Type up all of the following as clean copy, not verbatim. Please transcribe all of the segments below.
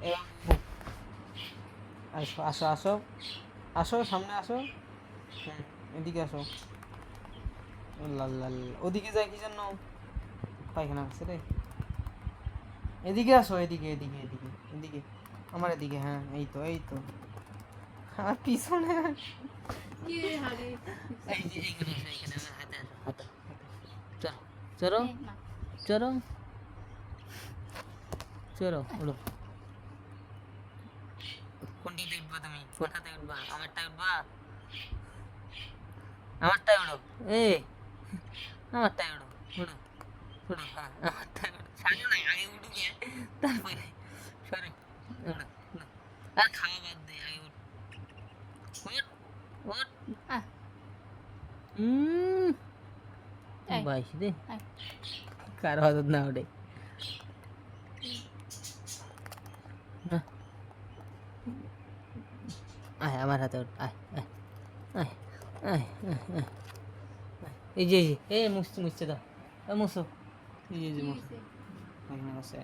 এ আসো আসো আসো আসো, সামনে আসো। হুম, এদিকে আসো। লাল লাল, ওদিকে যায় কি জন্য? পায়খানা আছে রে। এদিকে আসো, এদিকে এদিকে এদিকে এদিকে, আমার এদিকে। হ্যাঁ, এই তো এই তো, আমার পিছনে। এই যে এইখানে আসো, এইখানে আমার হাতে আসো, হাতে হাতে। চলো চলো চলো, উঠো। কোনটাতে উঠবা তুমি? কোনটাতে উঠবা? আমারটায় উঠবা? আমারটায় উঠো। এই, আমারটায় উঠো। উঠো উঠো, হ্যাঁ আমারটায় উঠো। ছাড়ো না, আগে উঠুক এ, তারপরে সরো। উঠো উঠো। আর খাওয়া বাদ দে, আগে উঠ। উঠ উঠ। হুম, বাইশ রে, কারো আদত না ওঠে। না, আয় আমার হাতে উঠ, আয় আয় আয় আয় আয় আয়। এই যে এই যে, এ মুছতে মুছতে দাও, মুছো। এই যে মুছো, পায়খানা আছে।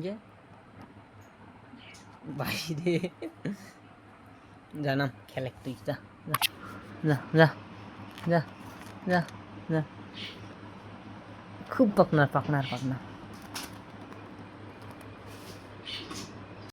যে বাইরে জানাম খেলে তুই, যা যা যা যা যা যা। খুব পাকনার পাকনার পাকনা।